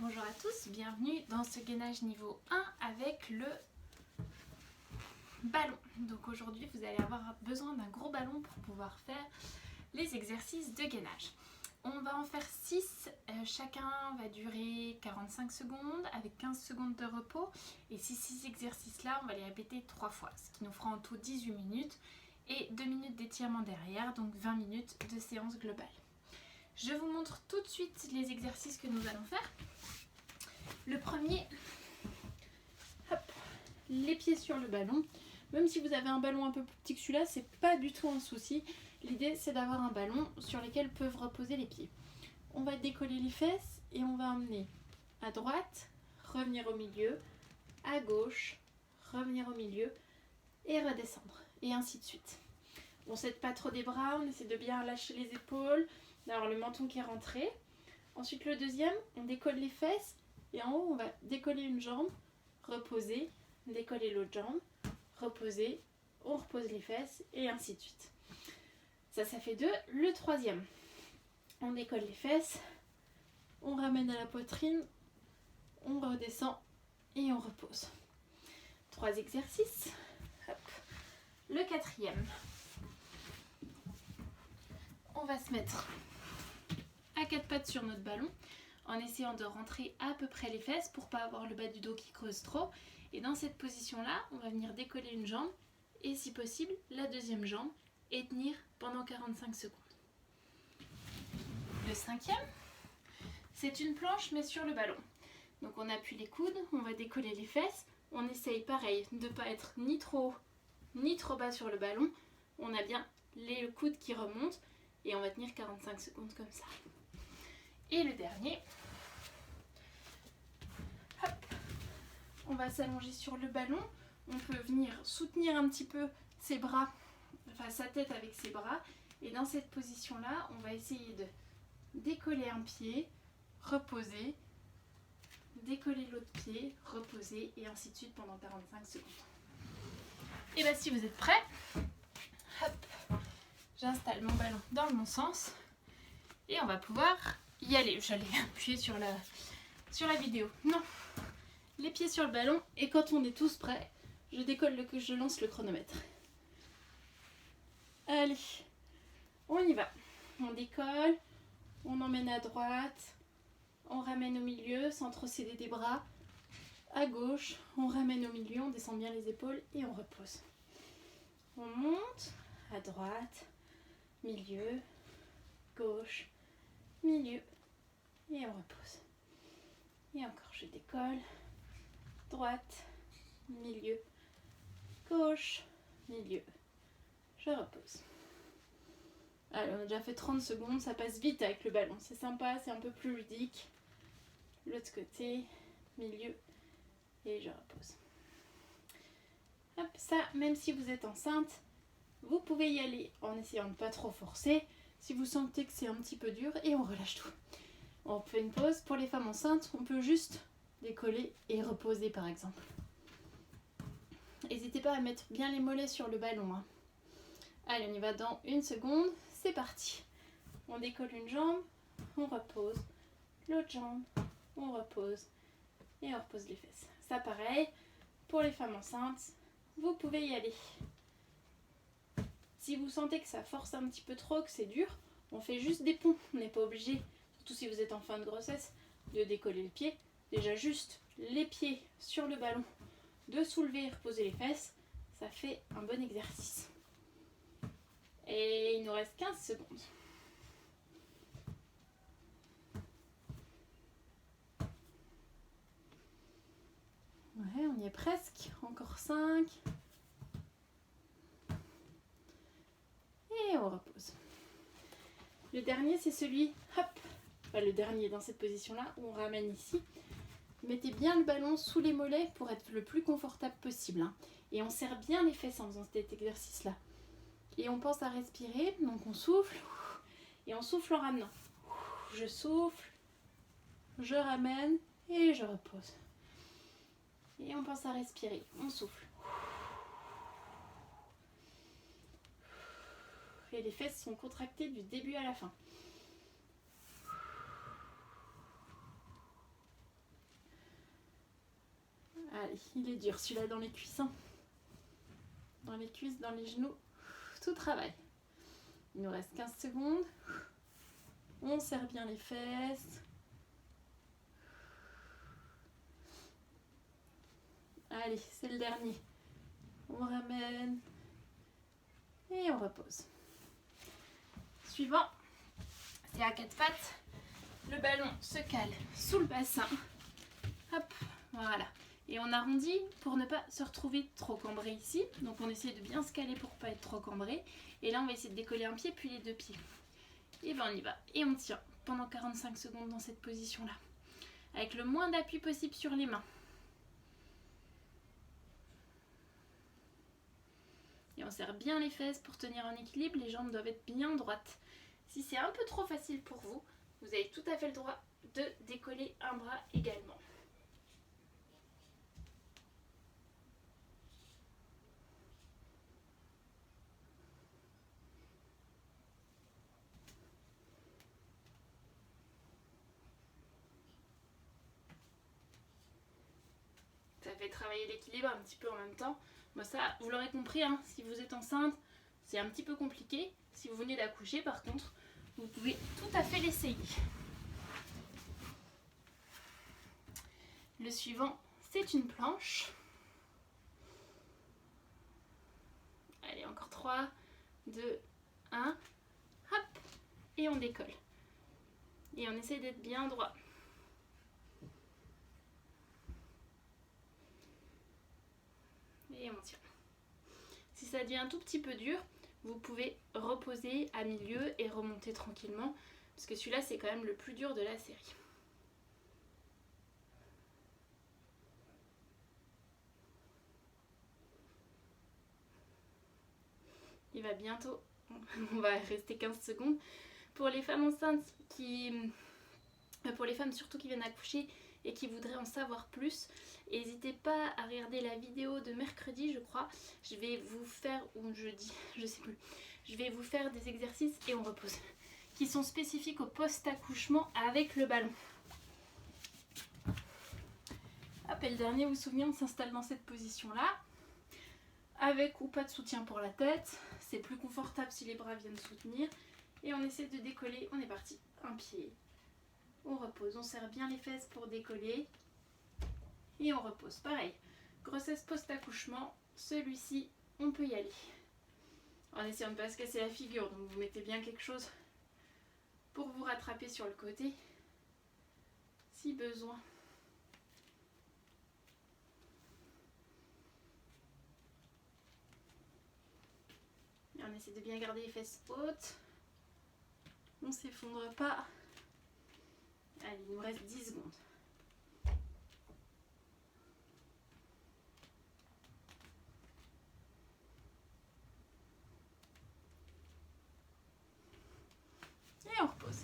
Bonjour à tous, bienvenue dans ce gainage niveau 1 avec le ballon. Donc aujourd'hui vous allez avoir besoin d'un gros ballon pour pouvoir faire les exercices de gainage. On va en faire 6, chacun va durer 45 secondes avec 15 secondes de repos. Et ces 6 exercices-là, on va les répéter 3 fois, ce qui nous fera en tout 18 minutes et 2 minutes d'étirement derrière, donc 20 minutes de séance globale. Je vous montre tout de suite les exercices que nous allons faire. Le premier, hop, les pieds sur le ballon. Même si vous avez un ballon un peu plus petit que celui-là, c'est pas du tout un souci. L'idée, c'est d'avoir un ballon sur lequel peuvent reposer les pieds. On va décoller les fesses et on va emmener à droite, revenir au milieu, à gauche, revenir au milieu et redescendre. Et ainsi de suite. On ne s'aide pas trop des bras, on essaie de bien lâcher les épaules, d'avoir le menton qui est rentré. Ensuite, le deuxième, on décolle les fesses. Et en haut, on va décoller une jambe, reposer, décoller l'autre jambe, reposer, on repose les fesses et ainsi de suite. Ça fait 2. Le troisième, on décolle les fesses, on ramène à la poitrine, on redescend et on repose. 3 exercices. Hop. Le quatrième, on va se mettre à 4 pattes sur notre ballon, en essayant de rentrer à peu près les fesses pour pas avoir le bas du dos qui creuse trop. Et dans cette position-là, on va venir décoller une jambe et si possible la deuxième jambe et tenir pendant 45 secondes. Le cinquième, c'est une planche mais sur le ballon. Donc on appuie les coudes, on va décoller les fesses. On essaye pareil de ne pas être ni trop haut ni trop bas sur le ballon. On a bien les coudes qui remontent et on va tenir 45 secondes comme ça. Et le dernier, hop, on va s'allonger sur le ballon. On peut venir soutenir un petit peu ses bras, enfin sa tête avec ses bras. Et dans cette position-là, on va essayer de décoller un pied, reposer, décoller l'autre pied, reposer et ainsi de suite pendant 45 secondes. Et bien si vous êtes prêts, hop, j'installe mon ballon dans le bon sens et on va pouvoir y aller. J'allais appuyer sur la vidéo. Non, les pieds sur le ballon et quand on est tous prêts, je lance le chronomètre. Allez, on y va. On décolle, on emmène à droite, on ramène au milieu sans trop céder des bras. À gauche, on ramène au milieu, on descend bien les épaules et on repose. On monte, à droite, milieu, gauche, milieu et on repose. Et encore, je décolle, droite, milieu, gauche, milieu, je repose. Allez, on a déjà fait 30 secondes, ça passe vite avec le ballon, c'est sympa, c'est un peu plus ludique. L'autre côté, milieu, et je repose. Hop, ça, même si vous êtes enceinte, vous pouvez y aller en essayant de ne pas trop forcer. Si vous sentez que c'est un petit peu dur, et on relâche tout. On fait une pause. Pour les femmes enceintes, on peut juste décoller et reposer par exemple. N'hésitez pas à mettre bien les mollets sur le ballon. Hein. Allez, on y va dans 1 seconde. C'est parti. On décolle une jambe, on repose. L'autre jambe, on repose. Et on repose les fesses. Ça pareil, pour les femmes enceintes, vous pouvez y aller. Si vous sentez que ça force un petit peu trop, que c'est dur, on fait juste des ponts. On n'est pas obligé, surtout si vous êtes en fin de grossesse, de décoller le pied. Déjà juste les pieds sur le ballon, de soulever et reposer les fesses, ça fait un bon exercice. Et il nous reste 15 secondes. Ouais, on y est presque. Encore 5. Et on repose. Le dernier, c'est celui, hop, enfin, le dernier dans cette position-là, où on ramène ici. Mettez bien le ballon sous les mollets pour être le plus confortable possible. Hein. Et on serre bien les fesses en faisant cet exercice-là. Et on pense à respirer, donc on souffle. Et on souffle en ramenant. Je souffle, je ramène et je repose. Et on pense à respirer, on souffle. Et les fesses sont contractées du début à la fin. Allez, il est dur celui-là dans les cuisses. Hein. Dans les cuisses, dans les genoux, tout travail. Il nous reste 15 secondes. On serre bien les fesses. Allez, c'est le dernier. On ramène. Et on repose. Suivant, c'est à 4 pattes. Le ballon se cale sous le bassin. Hop, voilà. Et on arrondit pour ne pas se retrouver trop cambré ici. Donc on essaie de bien se caler pour ne pas être trop cambré. Et là on va essayer de décoller un pied puis les deux pieds. Et ben on y va. Et on tient pendant 45 secondes dans cette position là. Avec le moins d'appui possible sur les mains. Et on serre bien les fesses pour tenir en équilibre. Les jambes doivent être bien droites. Si c'est un peu trop facile pour vous, vous avez tout à fait le droit de décoller un bras également. Ça fait travailler l'équilibre un petit peu en même temps. Moi ça, vous l'aurez compris, hein, si vous êtes enceinte, c'est un petit peu compliqué. Si vous venez d'accoucher, par contre, vous pouvez tout à fait l'essayer. Le suivant, c'est une planche. Allez, encore 3, 2, 1. Hop, et on décolle. Et on essaie d'être bien droit. Et on tient. Si ça devient un tout petit peu dur, vous pouvez reposer à milieu et remonter tranquillement. Parce que celui-là, c'est quand même le plus dur de la série. Il va bientôt, on va rester 15 secondes. Pour les femmes enceintes pour les femmes surtout qui viennent accoucher et qui voudraient en savoir plus, n'hésitez pas à regarder la vidéo de mercredi, je crois. Je vais vous faire, ou jeudi, je sais plus, je vais vous faire des exercices et on repose, qui sont spécifiques au post-accouchement avec le ballon. Hop, et le dernier, vous vous souvenez, on s'installe dans cette position-là, avec ou pas de soutien pour la tête. C'est plus confortable si les bras viennent soutenir. Et on essaie de décoller, on est parti, un pied. On repose, on serre bien les fesses pour décoller. Et on repose, pareil. Grossesse post-accouchement, celui-ci, on peut y aller. En essayant de ne pas se casser la figure, donc vous mettez bien quelque chose pour vous rattraper sur le côté, si besoin. Et on essaie de bien garder les fesses hautes. On ne s'effondre pas. Allez, il nous reste 10 secondes. Et on repose.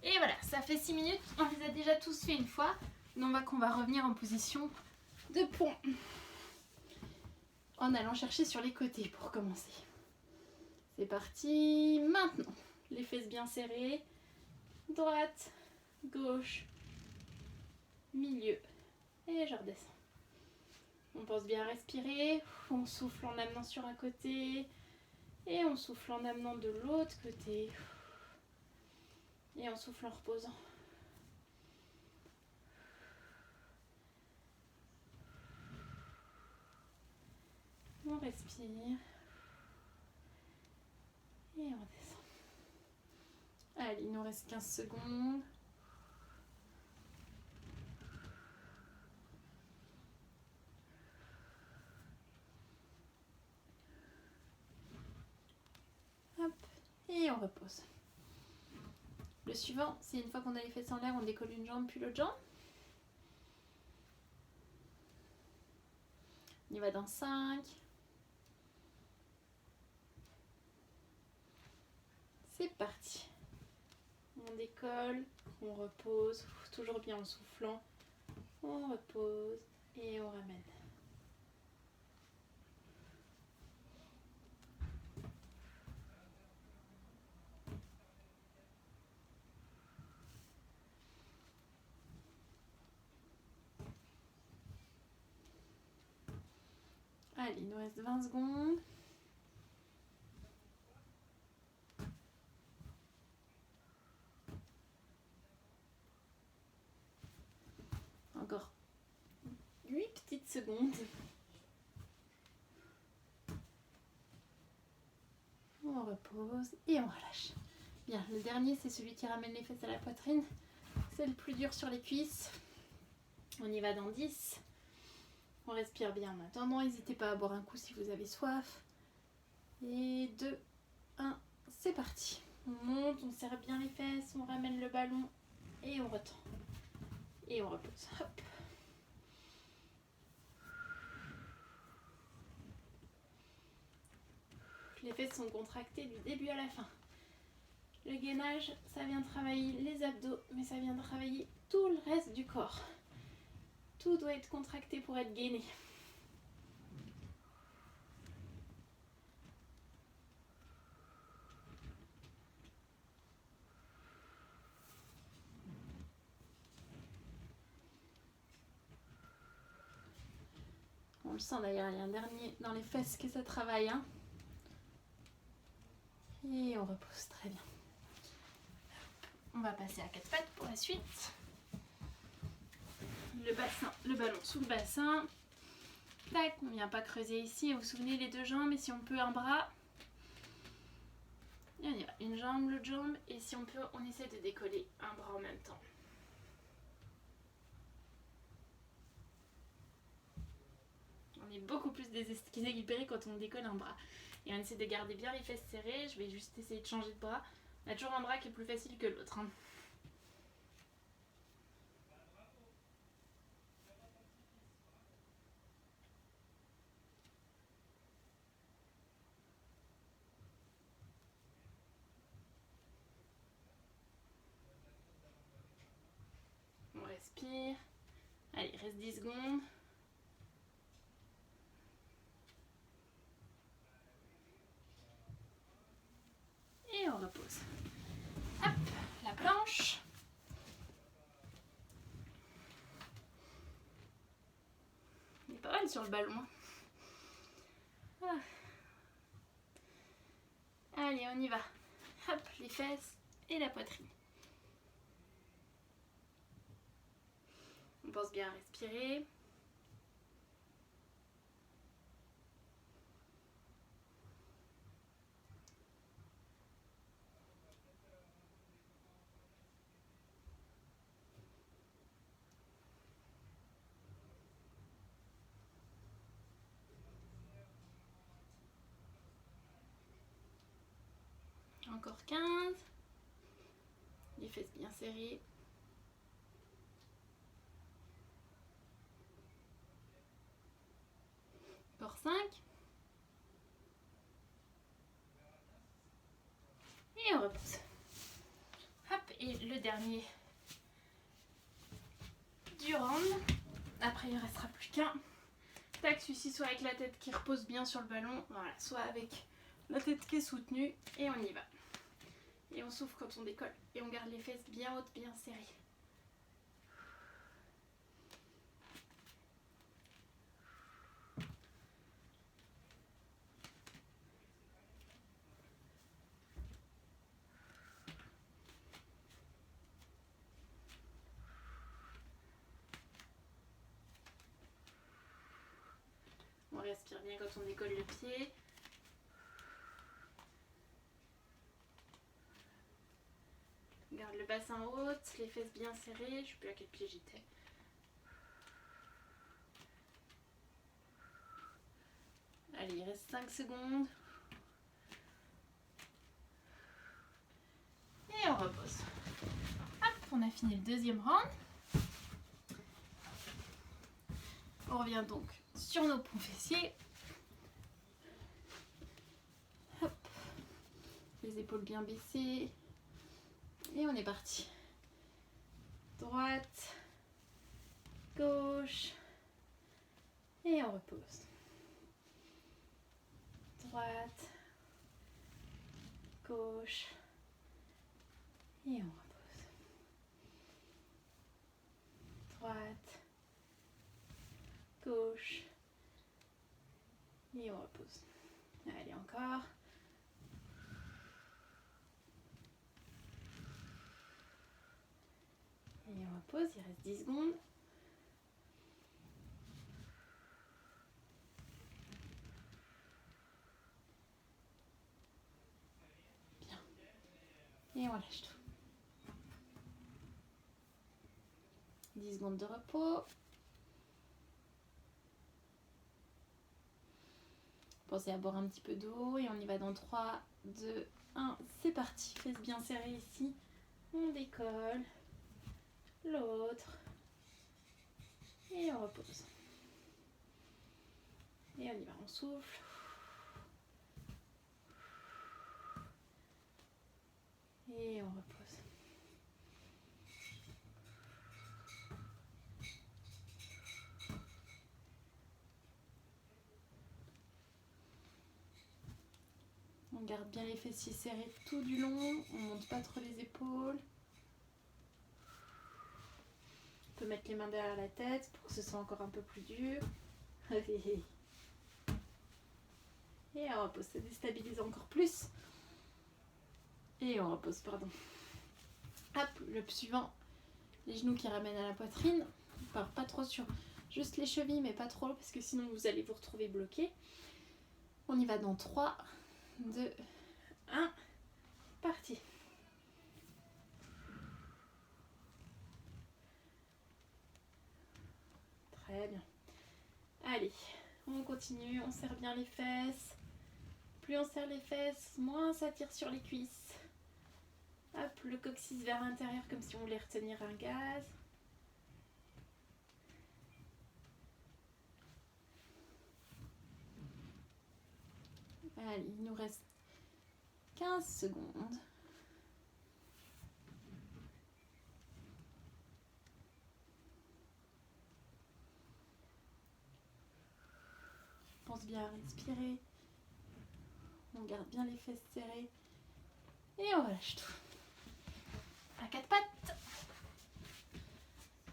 Et voilà, ça fait 6 minutes. On les a déjà tous fait une fois. Donc on va revenir en position de pont. En allant chercher sur les côtés pour commencer. C'est parti. Maintenant, les fesses bien serrées. Droite, gauche, milieu. Et je redescends. On pense bien à respirer. On souffle en amenant sur un côté. Et on souffle en amenant de l'autre côté. Et on souffle en reposant. On respire. Et on descend. Allez, il nous reste 15 secondes. Hop, et on repose. Le suivant, c'est une fois qu'on a les fesses en l'air, on décolle une jambe puis l'autre jambe. On y va dans 5. C'est parti. On décolle, on repose, toujours bien en soufflant. On repose et on ramène. Allez, il nous reste 20 secondes. Encore 8 petites secondes. On repose et on relâche. Bien, le dernier, c'est celui qui ramène les fesses à la poitrine. C'est le plus dur sur les cuisses. On y va dans 10. On respire bien en attendant. N'hésitez pas à boire un coup si vous avez soif. Et 2, 1, c'est parti. On monte, on serre bien les fesses, on ramène le ballon et on retend. Et on repose. Hop. Les fesses sont contractées du début à la fin. Le gainage, ça vient travailler les abdos, mais ça vient travailler tout le reste du corps. Tout doit être contracté pour être gainé. On le sent d'ailleurs, il y a un dernier dans les fesses que ça travaille. Hein. Et on repose très bien. On va passer à 4 pattes pour la suite. Le ballon sous le bassin. Tac, on ne vient pas creuser ici. Vous vous souvenez, les deux jambes, et si on peut un bras. Et on y va. Une jambe, l'autre jambe. Et si on peut, on essaie de décoller un bras en même temps. On est beaucoup plus déséquilibré quand on décolle un bras. Et on essaie de garder bien les fesses serrées. Je vais juste essayer de changer de bras. On a toujours un bras qui est plus facile que l'autre. Hein. On respire. Allez, il reste 10 secondes. Et on repose. Hop, la planche. Il est pas mal sur le ballon. Ah. Allez, on y va. Hop, les fesses et la poitrine. On pense bien à respirer. Encore 15. Les fesses bien serrées. Encore 5. Et on repose. Hop, et le dernier du round. Après, il ne restera plus qu'un. Tac, celui-ci soit avec la tête qui repose bien sur le ballon. Voilà, soit avec la tête qui est soutenue. Et on y va. Et on souffle quand on décolle. Et on garde les fesses bien hautes, bien serrées. On respire bien quand on décolle le pied. Garde le bassin haut, les fesses bien serrées. Je ne sais plus à quel pied j'étais. Allez, il reste 5 secondes. Et on repose. Hop, on a fini le deuxième round. On revient donc sur nos ponts fessiers. Hop. Les épaules bien baissées. Et on est parti. Droite, gauche. Et on repose. Droite, gauche. Et on repose. Droite, gauche. Et on repose. Allez, encore. Et on repose, il reste 10 secondes. Bien. Et on lâche tout. 10 secondes de repos. Pensez à boire un petit peu d'eau et on y va dans 3, 2, 1. C'est parti. Fesses bien serrées ici. On décolle. L'autre. Et on repose. Et on y va, on souffle. Et on repose. On garde bien les fessiers serrés tout du long. On ne monte pas trop les épaules. On peut mettre les mains derrière la tête pour que ce soit encore un peu plus dur. Et on repose, ça déstabilise encore plus. Et on repose, pardon. Hop, le suivant. Les genoux qui ramènent à la poitrine. On part pas trop sur juste les chevilles, mais pas trop, parce que sinon vous allez vous retrouver bloqué. On y va dans 3, 2, 1. Parti. Très bien. Allez, on continue, on serre bien les fesses. Plus on serre les fesses, moins ça tire sur les cuisses. Hop, le coccyx vers l'intérieur comme si on voulait retenir un gaz. Allez, il nous reste 15 secondes. Pense bien à respirer. On garde bien les fesses serrées. Et on relâche tout. À 4 pattes.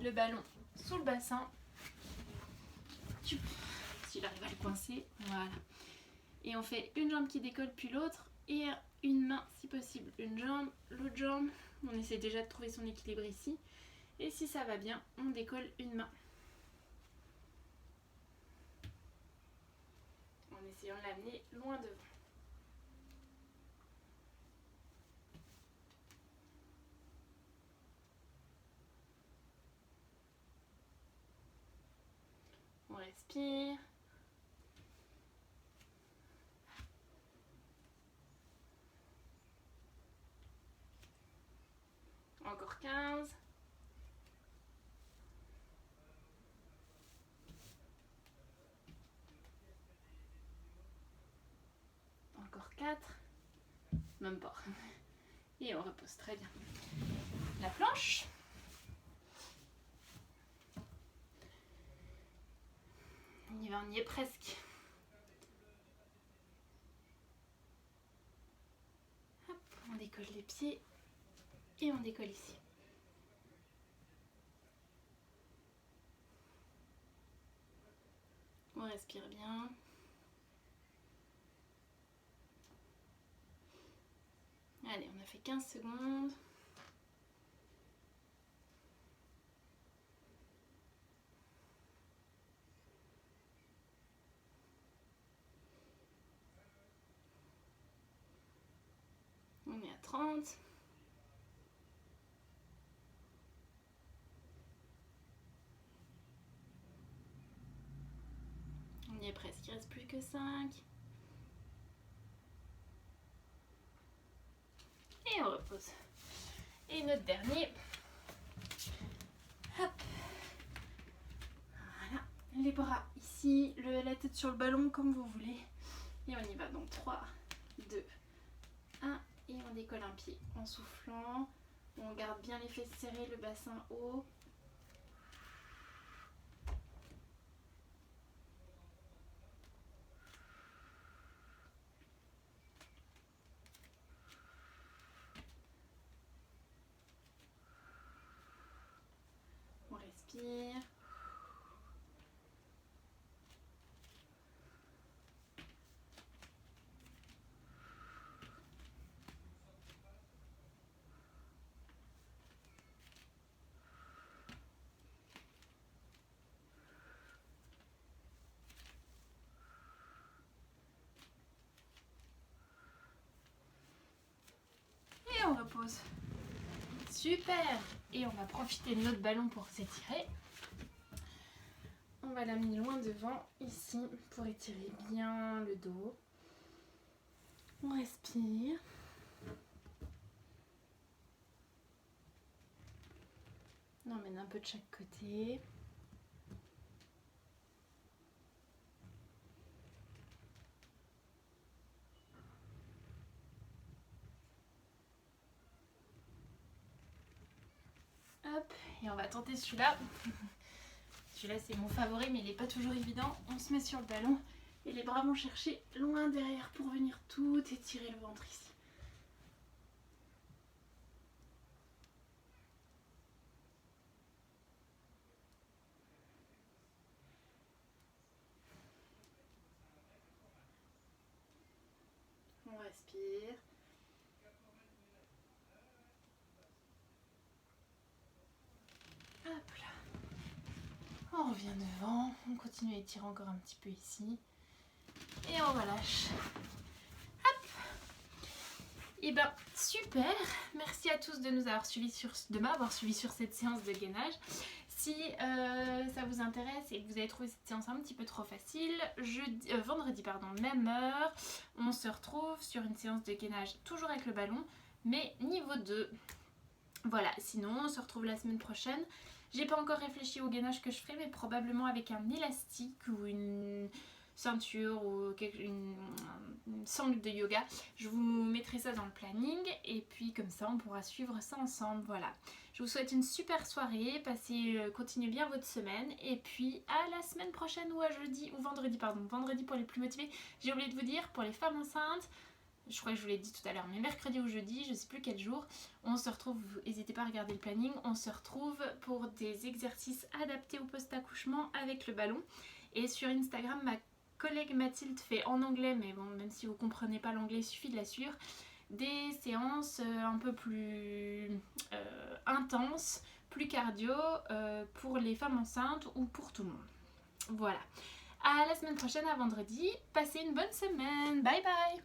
Le ballon sous le bassin. S'il arrive à le coincer. Voilà. Et on fait une jambe qui décolle puis l'autre. Et une main si possible. Une jambe, l'autre jambe. On essaie déjà de trouver son équilibre ici. Et si ça va bien, on décolle une main. En essayant de l'amener loin devant. On respire. Encore 15. Encore 4. Même pas. Et on repose très bien. La planche. On y est presque. Hop, on décolle les pieds et on décolle ici. On respire bien. Allez, on a fait 15 secondes. On est à 30. On y est presque, il ne reste plus que 5. Et on repose. Et notre dernier. Hop. Voilà. Les bras ici, la tête sur le ballon comme vous voulez. Et on y va donc 3, 2, 1. Et on décolle un pied en soufflant. On garde bien les fesses serrées, le bassin haut. On respire. Et on repose. Super. Et on va profiter de notre ballon pour s'étirer. On va l'amener loin devant, ici, pour étirer bien le dos. On respire. On emmène un peu de chaque côté. Hop, et on va tenter celui-là. Celui-là c'est mon favori mais il n'est pas toujours évident. On se met sur le ballon et les bras vont chercher loin derrière pour venir tout étirer le ventre ici. On respire. Hop là. On revient devant, on continue à étirer encore un petit peu ici. Et on relâche. Hop. Et ben super. Merci à tous de nous avoir suivis de m'avoir suivi sur cette séance de gainage. Si ça vous intéresse et que vous avez trouvé cette séance un petit peu trop facile, vendredi, même heure, on se retrouve sur une séance de gainage toujours avec le ballon, mais niveau 2. Voilà, sinon on se retrouve la semaine prochaine. J'ai pas encore réfléchi au gainage que je ferai, mais probablement avec un élastique ou une ceinture ou une sangle de yoga. Je vous mettrai ça dans le planning et puis comme ça on pourra suivre ça ensemble. Voilà, je vous souhaite une super soirée, continuez bien votre semaine et puis à la semaine prochaine ou à jeudi ou vendredi, vendredi pour les plus motivés. J'ai oublié de vous dire, pour les femmes enceintes, je crois que je vous l'ai dit tout à l'heure, mais mercredi ou jeudi, je ne sais plus quel jour, on se retrouve, n'hésitez pas à regarder le planning, on se retrouve pour des exercices adaptés au post-accouchement avec le ballon. Et sur Instagram, ma collègue Mathilde fait en anglais, mais bon, même si vous ne comprenez pas l'anglais, il suffit de la suivre, des séances un peu plus intenses, plus cardio pour les femmes enceintes ou pour tout le monde. Voilà. À la semaine prochaine, à vendredi. Passez une bonne semaine. Bye bye.